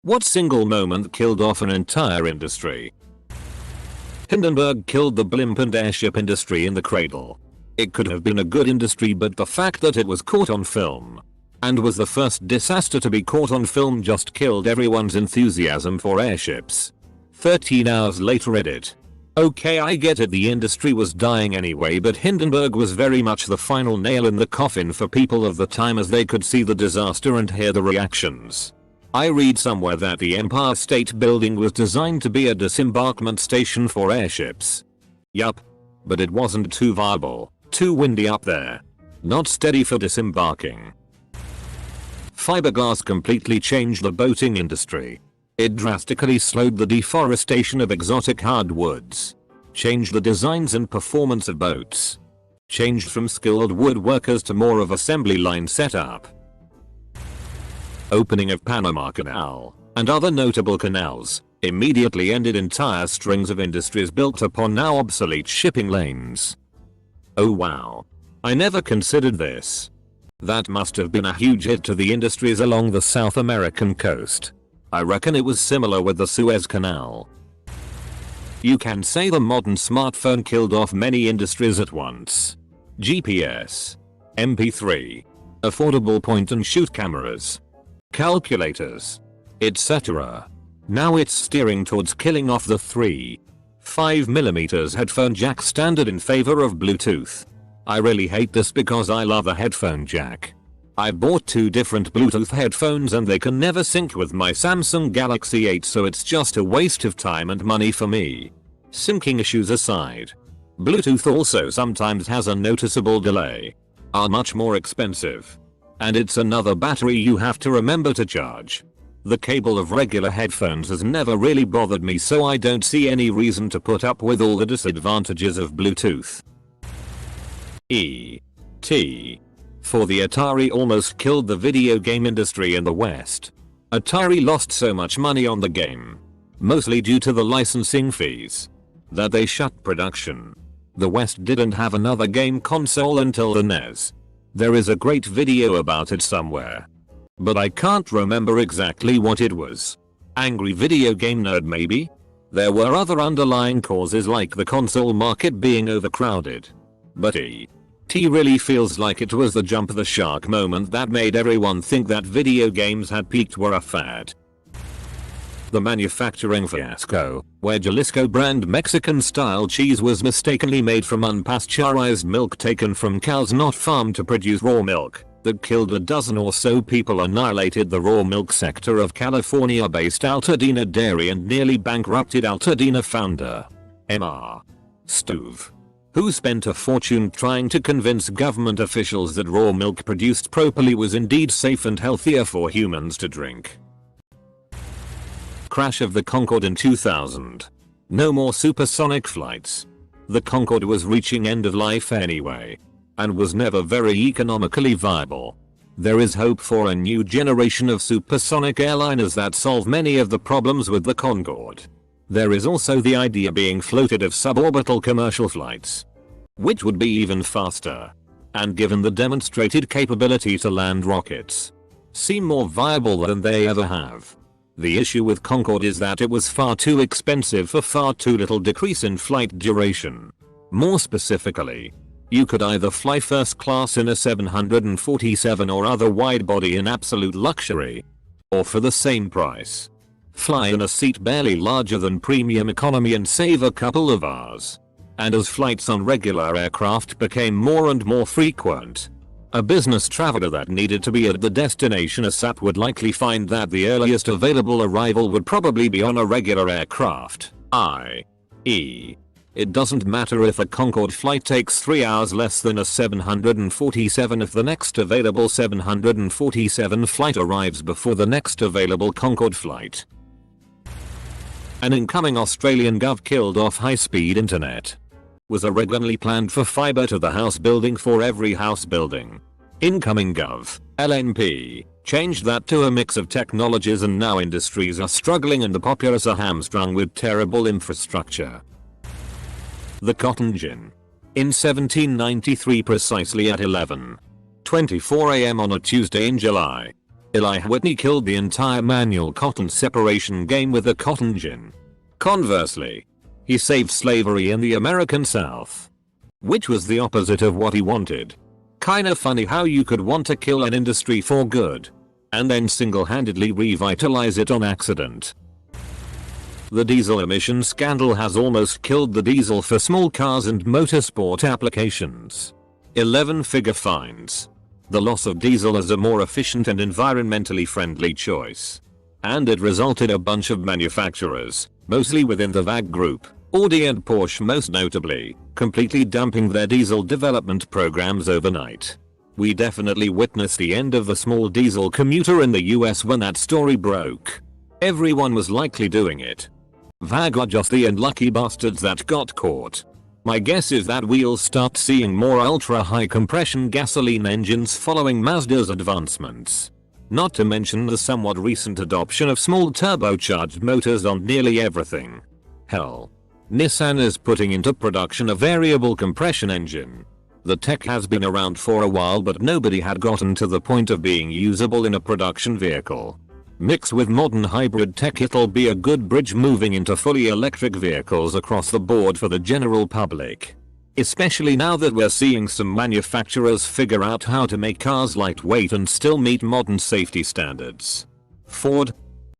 What single moment killed off an entire industry? Hindenburg killed the blimp and airship industry in the cradle. It could have been a good industry, but the fact that it was caught on film and was the first disaster to be caught on film just killed everyone's enthusiasm for airships. 13 hours later, Reddit. Okay, I get it, the industry was dying anyway, but Hindenburg was very much the final nail in the coffin for people of the time, as they could see the disaster and hear the reactions. I read somewhere that the Empire State Building was designed to be a disembarkment station for airships. Yup. But it wasn't too viable, too windy up there. Not steady for disembarking. Fiberglass completely changed the boating industry. It drastically slowed the deforestation of exotic hardwoods. Changed the designs and performance of boats. Changed from skilled woodworkers to more of assembly line setup. Opening of Panama Canal and other notable canals immediately ended entire strings of industries built upon now obsolete shipping lanes. Oh wow. I never considered this. That must have been a huge hit to the industries along the South American coast. I reckon it was similar with the Suez Canal. You can say the modern smartphone killed off many industries at once. GPS, MP3, affordable point and shoot cameras, calculators, etc. Now it's steering towards killing off the 3.5mm headphone jack standard in favor of Bluetooth. I really hate this because I love a headphone jack. I bought 2 different Bluetooth headphones and they can never sync with my Samsung Galaxy 8, so it's just a waste of time and money for me. Syncing issues aside, Bluetooth also sometimes has a noticeable delay, are much more expensive, and it's another battery you have to remember to charge. The cable of regular headphones has never really bothered me, so I don't see any reason to put up with all the disadvantages of Bluetooth. E.T. for the Atari almost killed the video game industry in the West. Atari lost so much money on the game, mostly due to the licensing fees, that they shut production. The West didn't have another game console until the NES. There is a great video about it somewhere, but I can't remember exactly what it was. Angry video game nerd maybe? There were other underlying causes like the console market being overcrowded. But E.T. really feels like it was the jump the shark moment that made everyone think that video games had peaked, were a fad. The manufacturing fiasco, where Jalisco brand Mexican style cheese was mistakenly made from unpasteurized milk taken from cows not farmed to produce raw milk, that killed a dozen or so people, annihilated the raw milk sector of California-based Altadena Dairy and nearly bankrupted Altadena founder M.R. Stuve, who spent a fortune trying to convince government officials that raw milk produced properly was indeed safe and healthier for humans to drink. Crash of the Concorde in 2000. No more supersonic flights. The Concorde was reaching end of life anyway, and was never very economically viable. There is hope for a new generation of supersonic airliners that solve many of the problems with the Concorde. There is also the idea being floated of suborbital commercial flights, which would be even faster, and given the demonstrated capability to land rockets, seem more viable than they ever have. The issue with Concorde is that it was far too expensive for far too little decrease in flight duration. More specifically, you could either fly first class in a 747 or other wide body in absolute luxury, or for the same price, fly in a seat barely larger than premium economy and save a couple of hours. And as flights on regular aircraft became more and more frequent, a business traveler that needed to be at the destination ASAP would likely find that the earliest available arrival would probably be on a regular aircraft, i.e., it doesn't matter if a Concorde flight takes 3 hours less than a 747 if the next available 747 flight arrives before the next available Concorde flight. An incoming Australian gov killed off high-speed internet. Was originally planned for fiber to the house building for every house building. Incoming gov, LNP, changed that to a mix of technologies, and now industries are struggling and the populace are hamstrung with terrible infrastructure. The cotton gin. In 1793, precisely at 11:24 AM on a Tuesday in July, Eli Whitney killed the entire manual cotton separation game with a cotton gin. Conversely, he saved slavery in the American South, which was the opposite of what he wanted. Kinda funny how you could want to kill an industry for good, and then single-handedly revitalize it on accident. The diesel emission scandal has almost killed the diesel for small cars and motorsport applications. 11-figure fines. The loss of diesel as a more efficient and environmentally friendly choice. And it resulted a bunch of manufacturers, mostly within the VAG group, Audi and Porsche most notably, completely dumping their diesel development programs overnight. We definitely witnessed the end of the small diesel commuter in the US when that story broke. Everyone was likely doing it. VAG are just the unlucky bastards that got caught. My guess is that we'll start seeing more ultra high compression gasoline engines following Mazda's advancements. Not to mention the somewhat recent adoption of small turbocharged motors on nearly everything. Hell, Nissan is putting into production a variable compression engine. The tech has been around for a while, but nobody had gotten to the point of being usable in a production vehicle. Mix with modern hybrid tech, it'll be a good bridge moving into fully electric vehicles across the board for the general public. Especially now that we're seeing some manufacturers figure out how to make cars lightweight and still meet modern safety standards. Ford,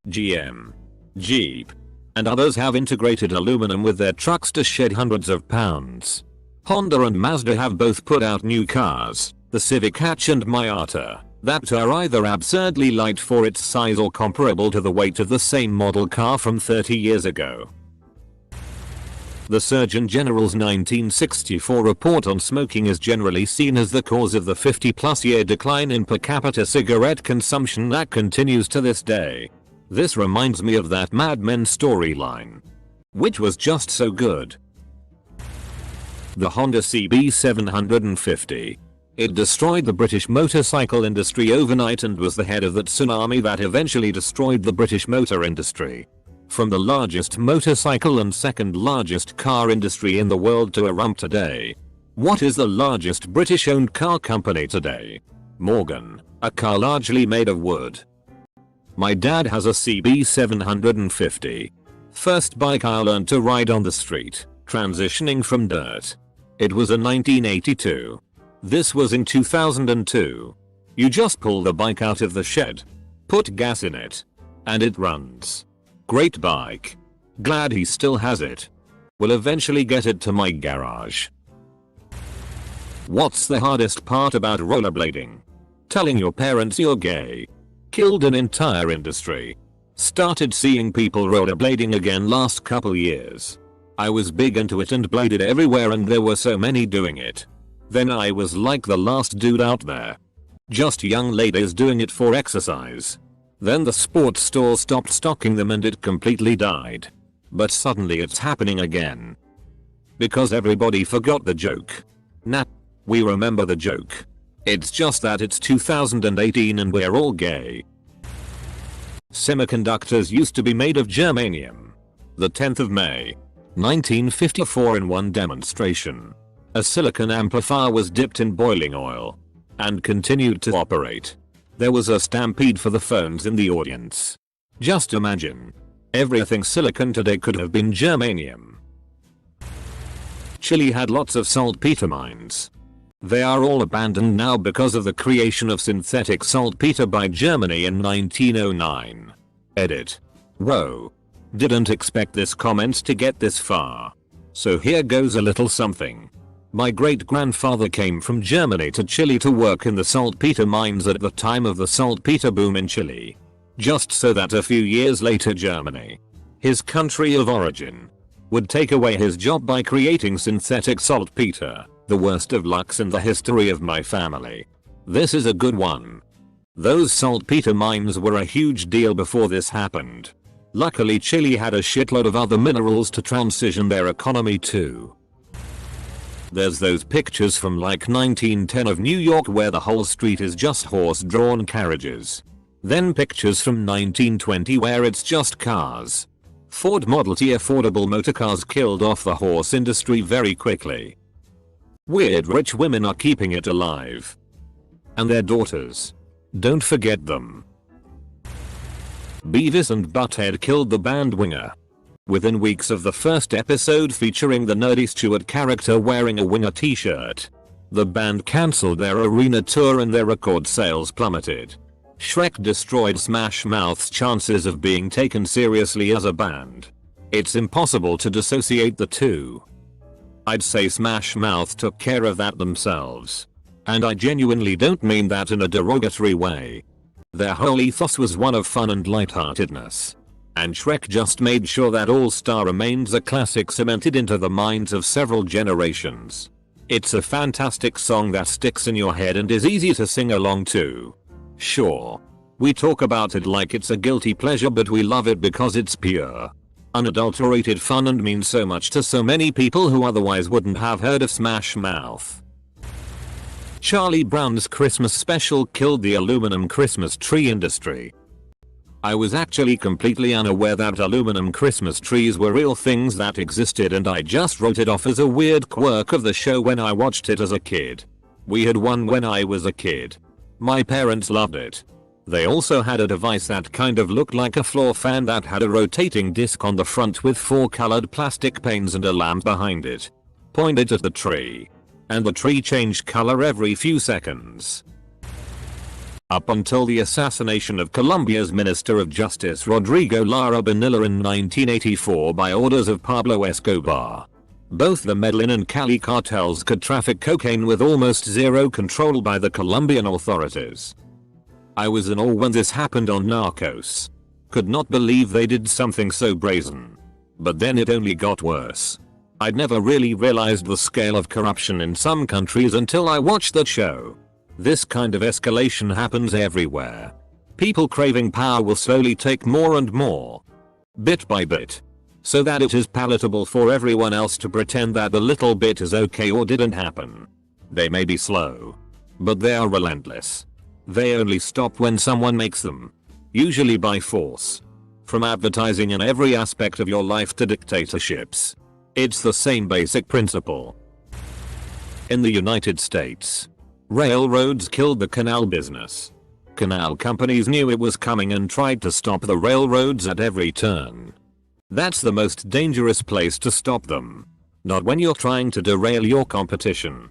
GM, Jeep, and others have integrated aluminum with their trucks to shed hundreds of pounds. Honda and Mazda have both put out new cars, the Civic Hatch and Miata, that are either absurdly light for its size or comparable to the weight of the same model car from 30 years ago. The Surgeon General's 1964 report on smoking is generally seen as the cause of the 50+ year decline in per capita cigarette consumption that continues to this day. This reminds me of that Mad Men storyline, which was just so good. The Honda CB750. It destroyed the British motorcycle industry overnight and was the head of that tsunami that eventually destroyed the British motor industry. From the largest motorcycle and second largest car industry in the world to a rump today. What is the largest British owned car company today? Morgan, a car largely made of wood. My dad has a CB750. First bike I learned to ride on the street, transitioning from dirt. It was a 1982. This was in 2002. You just pull the bike out of the shed, put gas in it, and it runs. Great bike. Glad he still has it. Will eventually get it to my garage. What's the hardest part about rollerblading? Telling your parents you're gay. Killed an entire industry. Started seeing people rollerblading again last couple years. I was big into it and bladed everywhere and there were so many doing it. Then I was like the last dude out there. Just young ladies doing it for exercise. Then the sports store stopped stocking them and it completely died. But suddenly it's happening again. Because everybody forgot the joke. Nah, we remember the joke. It's just that it's 2018 and we're all gay. Semiconductors used to be made of germanium. The 10th of May, 1954, in one demonstration, a silicon amplifier was dipped in boiling oil and continued to operate. There was a stampede for the phones in the audience. Just imagine. Everything silicon today could have been germanium. Chile had lots of saltpeter mines. They are all abandoned now because of the creation of synthetic saltpeter by Germany in 1909. Edit. Whoa. Didn't expect this comment to get this far. So here goes a little something. My great-grandfather came from Germany to Chile to work in the saltpeter mines at the time of the saltpeter boom in Chile. Just so that a few years later Germany, his country of origin, would take away his job by creating synthetic saltpeter. The worst of lucks in the history of my family. This is a good one. Those saltpeter mines were a huge deal before this happened. Luckily Chile had a shitload of other minerals to transition their economy to. There's those pictures from like 1910 of New York where the whole street is just horse-drawn carriages. Then pictures from 1920 where it's just cars. Ford Model T affordable motorcars killed off the horse industry very quickly. Weird rich women are keeping it alive. And their daughters. Don't forget them. Beavis and Butthead killed the band Winger. Within weeks of the first episode featuring the nerdy Stewart character wearing a Winger t-shirt, the band cancelled their arena tour and their record sales plummeted. Shrek destroyed Smash Mouth's chances of being taken seriously as a band. It's impossible to dissociate the two. I'd say Smash Mouth took care of that themselves. And I genuinely don't mean that in a derogatory way. Their whole ethos was one of fun and lightheartedness. And Shrek just made sure that All Star remains a classic cemented into the minds of several generations. It's a fantastic song that sticks in your head and is easy to sing along to. Sure, we talk about it like it's a guilty pleasure, but we love it because it's pure, unadulterated fun and means so much to so many people who otherwise wouldn't have heard of Smash Mouth. Charlie Brown's Christmas special killed the aluminum Christmas tree industry. I was actually completely unaware that aluminum Christmas trees were real things that existed, and I just wrote it off as a weird quirk of the show when I watched it as a kid. We had one when I was a kid. My parents loved it. They also had a device that kind of looked like a floor fan that had a rotating disc on the front with 4 colored plastic panes and a lamp behind it. Pointed at the tree. And the tree changed color every few seconds. Up until the assassination of Colombia's Minister of Justice Rodrigo Lara Bonilla in 1984 by orders of Pablo Escobar, both the Medellin and Cali cartels could traffic cocaine with almost zero control by the Colombian authorities. I was in awe when this happened on Narcos. Could not believe they did something so brazen. But then it only got worse. I'd never really realized the scale of corruption in some countries until I watched the show. This kind of escalation happens everywhere. People craving power will slowly take more and more, bit by bit, so that it is palatable for everyone else to pretend that the little bit is okay or didn't happen. They may be slow, but they are relentless. They only stop when someone makes them, usually by force. From advertising in every aspect of your life to dictatorships, it's the same basic principle. In the United States, railroads killed the canal business. Canal companies knew it was coming and tried to stop the railroads at every turn. That's the most dangerous place to stop them. Not when you're trying to derail your competition.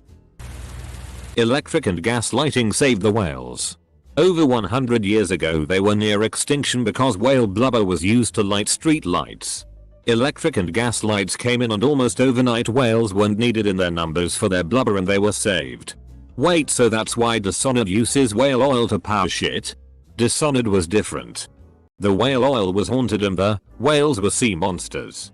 Electric and gas lighting saved the whales. Over 100 years ago they were near extinction because whale blubber was used to light street lights. Electric and gas lights came in and almost overnight whales weren't needed in their numbers for their blubber and they were saved. Wait, so that's why Dishonored uses whale oil to power shit? Dishonored was different. The whale oil was haunted and the whales were sea monsters.